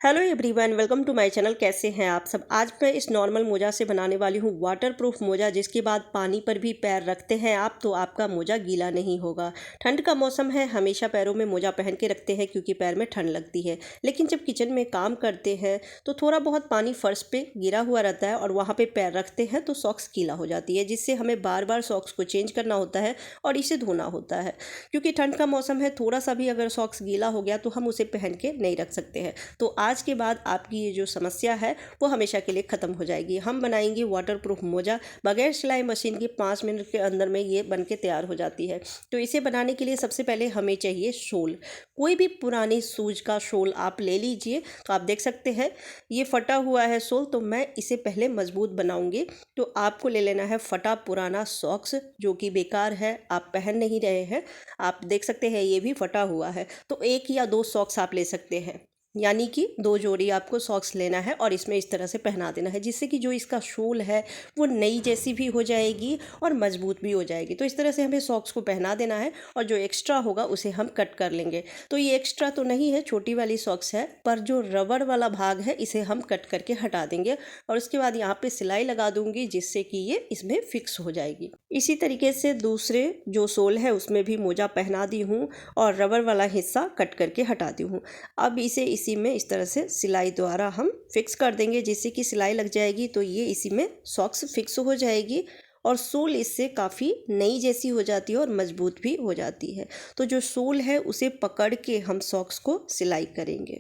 Hello everyone, welcome to my channel. कैसे हैं आप सब। आज मैं इस नॉर्मल मोजा से बनाने वाली हूँ वाटरप्रूफ मोजा, जिसके बाद पानी पर भी पैर रखते हैं आप तो आपका मोजा गीला नहीं होगा। ठंड का मौसम है, हमेशा पैरों में मोजा पहन के रखते हैं क्योंकि पैर में ठंड लगती है। लेकिन जब किचन में काम करते हैं तो थोड़ा बहुत पानी फर्श पे गिरा हुआ रहता है और वहाँ पे पैर रखते हैं तो सॉक्स गीला हो जाती है, जिससे हमें बार बार सॉक्स को चेंज करना होता है और इसे धोना होता है। क्योंकि ठंड का मौसम है, थोड़ा सा भी अगर सॉक्स गीला हो गया तो हम उसे पहन के नहीं रख सकते हैं। तो आज के बाद आपकी ये जो समस्या है वो हमेशा के लिए ख़त्म हो जाएगी। हम बनाएंगे वाटरप्रूफ मोजा। बगैर सिलाई मशीन के 5 मिनट के अंदर में ये बन के तैयार हो जाती है। तो इसे बनाने के लिए सबसे पहले हमें चाहिए शोल। कोई भी पुरानी सूज का शोल आप ले लीजिए। तो आप देख सकते हैं ये फटा हुआ है शोल, तो मैं इसे पहले मजबूत बनाऊंगी। तो आपको ले लेना है फटा पुराना सॉक्स, जो कि बेकार है, आप पहन नहीं रहे हैं। आप देख सकते हैं ये भी फटा हुआ है, तो 1 या 2 सॉक्स आप ले सकते हैं। यानी कि 2 जोड़ी आपको सॉक्स लेना है और इसमें इस तरह से पहना देना है, जिससे कि जो इसका शोल है वो नई जैसी भी हो जाएगी और मजबूत भी हो जाएगी। तो इस तरह से हमें सॉक्स को पहना देना है और जो एक्स्ट्रा होगा उसे हम कट कर लेंगे। तो ये एक्स्ट्रा तो नहीं है, छोटी वाली सॉक्स है, पर जो रबड़ वाला भाग है इसे हम कट करके हटा देंगे और उसके बाद यहाँ पे सिलाई लगा दूंगी, जिससे कि ये इसमें फिक्स हो जाएगी। इसी तरीके से दूसरे जो सोल है उसमें भी मोजा पहना दी हूँ और रबड़ वाला हिस्सा कट करके हटा दी हूँ। अब इसे इसी में इस तरह से सिलाई द्वारा हम फिक्स कर देंगे, जिससे कि सिलाई लग जाएगी तो ये इसी में सॉक्स फिक्स हो जाएगी और सोल इससे काफ़ी नई जैसी हो जाती है और मजबूत भी हो जाती है। तो जो सोल है उसे पकड़ के हम सॉक्स को सिलाई करेंगे।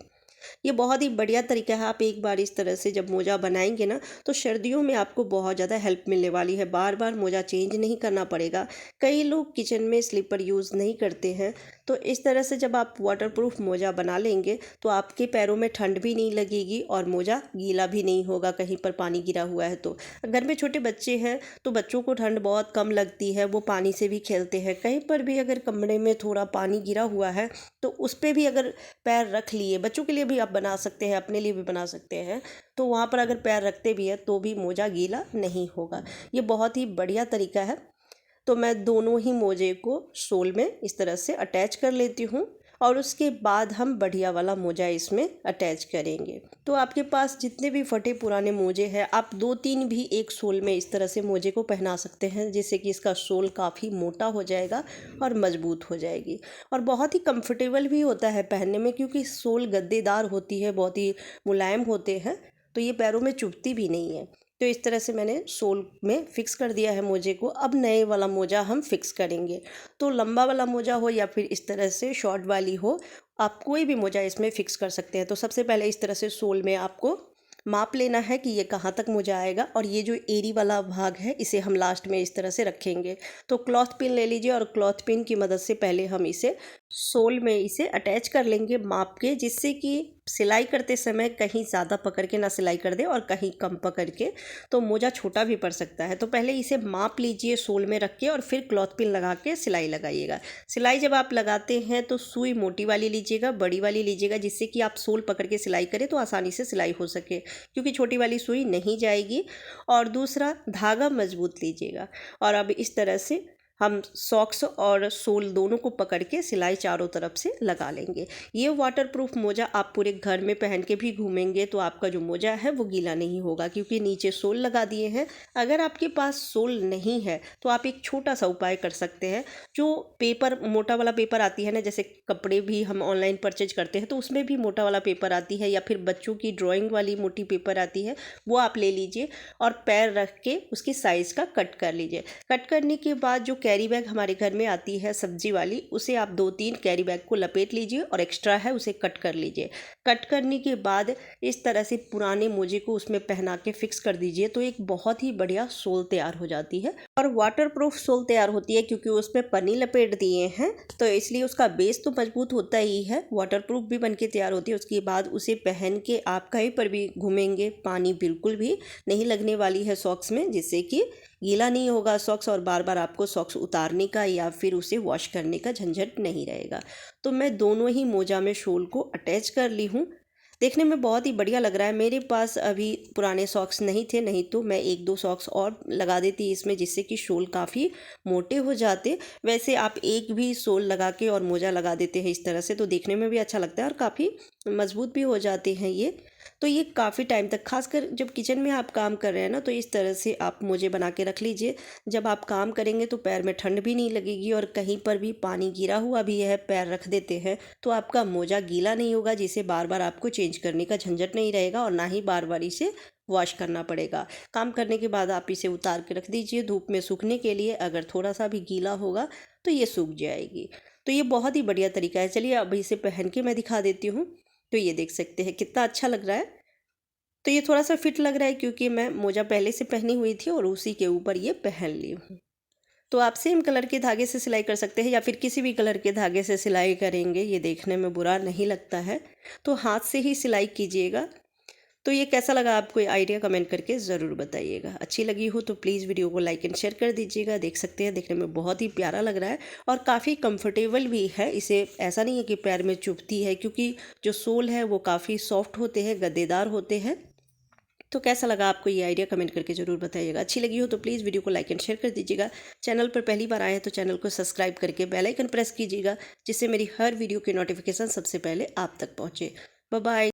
ये बहुत ही बढ़िया तरीका है। आप एक बार इस तरह से जब मोजा बनाएंगे ना तो सर्दियों में आपको बहुत ज़्यादा हेल्प मिलने वाली है। बार बार मोजा चेंज नहीं करना पड़ेगा। कई लोग किचन में स्लीपर यूज़ नहीं करते हैं, तो इस तरह से जब आप वाटरप्रूफ मोजा बना लेंगे तो आपके पैरों में ठंड भी नहीं लगेगी और मोजा गीला भी नहीं होगा कहीं पर पानी गिरा हुआ है तो। घर में छोटे बच्चे हैं तो बच्चों को ठंड बहुत कम लगती है, वो पानी से भी खेलते हैं। कहीं पर भी अगर कमरे में थोड़ा पानी गिरा हुआ है तो उस पर भी अगर पैर रख लिए, बच्चों के लिए भी आप बना सकते हैं, अपने लिए भी बना सकते हैं, तो वहाँ पर अगर पैर रखते भी हैं तो भी मोजा गीला नहीं होगा। ये बहुत ही बढ़िया तरीका है। तो मैं दोनों ही मोजे को सोल में इस तरह से अटैच कर लेती हूँ और उसके बाद हम बढ़िया वाला मोजा इसमें अटैच करेंगे। तो आपके पास जितने भी फटे पुराने मोजे हैं, आप 2-3 भी एक सोल में इस तरह से मोजे को पहना सकते हैं, जिससे कि इसका सोल काफ़ी मोटा हो जाएगा और मजबूत हो जाएगी और बहुत ही कंफर्टेबल भी होता है पहनने में, क्योंकि सोल गद्देदार होती है, बहुत ही मुलायम होते हैं, तो ये पैरों में चुभती भी नहीं है। तो इस तरह से मैंने सोल में फिक्स कर दिया है मोजे को। अब नए वाला मोजा हम फिक्स करेंगे। तो लंबा वाला मोजा हो या फिर इस तरह से शॉर्ट वाली हो, आप कोई भी मोजा इसमें फिक्स कर सकते हैं। तो सबसे पहले इस तरह से सोल में आपको माप लेना है कि ये कहाँ तक मोजा आएगा और ये जो एरी वाला भाग है इसे हम लास्ट में इस तरह से रखेंगे। तो क्लॉथ पिन ले लीजिए और क्लॉथ पिन की मदद से पहले हम इसे सोल में इसे अटैच कर लेंगे माप के, जिससे कि सिलाई करते समय कहीं ज़्यादा पकड़ के ना सिलाई कर दे और कहीं कम पकड़ के, तो मोजा छोटा भी पड़ सकता है। तो पहले इसे माप लीजिए सोल में रख के और फिर क्लॉथ पिन लगा के सिलाई लगाइएगा। सिलाई जब आप लगाते हैं तो सुई मोटी वाली लीजिएगा, बड़ी वाली लीजिएगा, जिससे कि आप सोल पकड़ के सिलाई करें तो आसानी से सिलाई हो सके, क्योंकि छोटी वाली सुई नहीं जाएगी। और दूसरा, धागा मजबूत लीजिएगा और अब इस तरह से हम सॉक्स और सोल दोनों को पकड़ के सिलाई चारों तरफ से लगा लेंगे। ये वाटरप्रूफ मोजा आप पूरे घर में पहन के भी घूमेंगे तो आपका जो मोजा है वो गीला नहीं होगा, क्योंकि नीचे सोल लगा दिए हैं। अगर आपके पास सोल नहीं है तो आप एक छोटा सा उपाय कर सकते हैं। जो पेपर, मोटा वाला पेपर आती है ना, जैसे कपड़े भी हम ऑनलाइन परचेज करते हैं तो उसमें भी मोटा वाला पेपर आती है, या फिर बच्चों की ड्राइंग वाली मोटी पेपर आती है, वो आप ले लीजिए और पैर रख के उसकी साइज़ का कट कर लीजिए। कट करने के बाद जो कैरी बैग हमारे घर में आती है सब्जी वाली, उसे आप 2-3 कैरी बैग को लपेट लीजिए और एक्स्ट्रा है उसे कट कर लीजिए। कट करने के बाद इस तरह से पुराने मोजे को उसमें पहना के फिक्स कर दीजिए, तो एक बहुत ही बढ़िया सोल तैयार हो जाती है। और वाटरप्रूफ सोल तैयार होती है क्योंकि उसमें पन्नी लपेट दिए हैं, तो इसलिए उसका बेस तो मजबूत होता ही है, वाटरप्रूफ भी बन के तैयार होती है। उसके बाद उसे पहन के आप कहीं पर भी घूमेंगे, पानी बिल्कुल भी नहीं लगने वाली है सॉक्स में, जिससे कि गीला नहीं होगा सॉक्स और बार बार आपको सॉक्स उतारने का या फिर उसे वॉश करने का झंझट नहीं रहेगा। तो मैं दोनों ही मोजा में शोल को अटैच कर ली हूँ। देखने में बहुत ही बढ़िया लग रहा है। मेरे पास अभी पुराने सॉक्स नहीं थे, नहीं तो मैं 1-2 सॉक्स और लगा देती इसमें, जिससे कि सोल काफ़ी मोटे हो जाते। वैसे आप एक भी सोल लगा के और मोजा लगा देते हैं इस तरह से, तो देखने में भी अच्छा लगता है और काफ़ी मजबूत भी हो जाते हैं ये। तो ये काफ़ी टाइम तक, खासकर जब किचन में आप काम कर रहे हैं ना, तो इस तरह से आप मोजे बना के रख लीजिए। जब आप काम करेंगे तो पैर में ठंड भी नहीं लगेगी, और कहीं पर भी पानी गिरा हुआ भी है, पैर रख देते हैं तो आपका मोजा गीला नहीं होगा, जिसे बार बार आपको चेंज करने का झंझट नहीं रहेगा, और ना ही बार बार इसे वॉश करना पड़ेगा। काम करने के बाद आप इसे उतार के रख दीजिए धूप में सूखने के लिए। अगर थोड़ा सा भी गीला होगा तो ये सूख जाएगी। तो ये बहुत ही बढ़िया तरीका है। चलिए अब इसे पहन के मैं दिखा देती हूँ। तो ये देख सकते हैं कितना अच्छा लग रहा है। तो ये थोड़ा सा फिट लग रहा है क्योंकि मैं मोजा पहले से पहनी हुई थी और उसी के ऊपर ये पहन ली हूँ। तो आप सेम कलर के धागे से सिलाई कर सकते हैं, या फिर किसी भी कलर के धागे से सिलाई करेंगे, ये देखने में बुरा नहीं लगता है। तो हाथ से ही सिलाई कीजिएगा। तो ये कैसा लगा आपको, आइडिया कमेंट करके ज़रूर बताइएगा। अच्छी लगी हो तो प्लीज़ वीडियो को लाइक एंड शेयर कर दीजिएगा। देख सकते हैं देखने में बहुत ही प्यारा लग रहा है और काफ़ी कंफर्टेबल भी है। इसे ऐसा नहीं है कि पैर में चुभती है, क्योंकि जो सोल है वो काफ़ी सॉफ्ट होते हैं, गद्देदार होते हैं। तो कैसा लगा आपको ये आइडिया, कमेंट करके ज़रूर बताइएगा। अच्छी लगी हो तो प्लीज़ वीडियो को लाइक एंड शेयर कर दीजिएगा। चैनल पर पहली बार आए हैं तो चैनल को सब्सक्राइब करके बेल आइकन प्रेस कीजिएगा, जिससे मेरी हर वीडियो की नोटिफिकेशन सबसे पहले आप तक पहुँचे। Bye bye.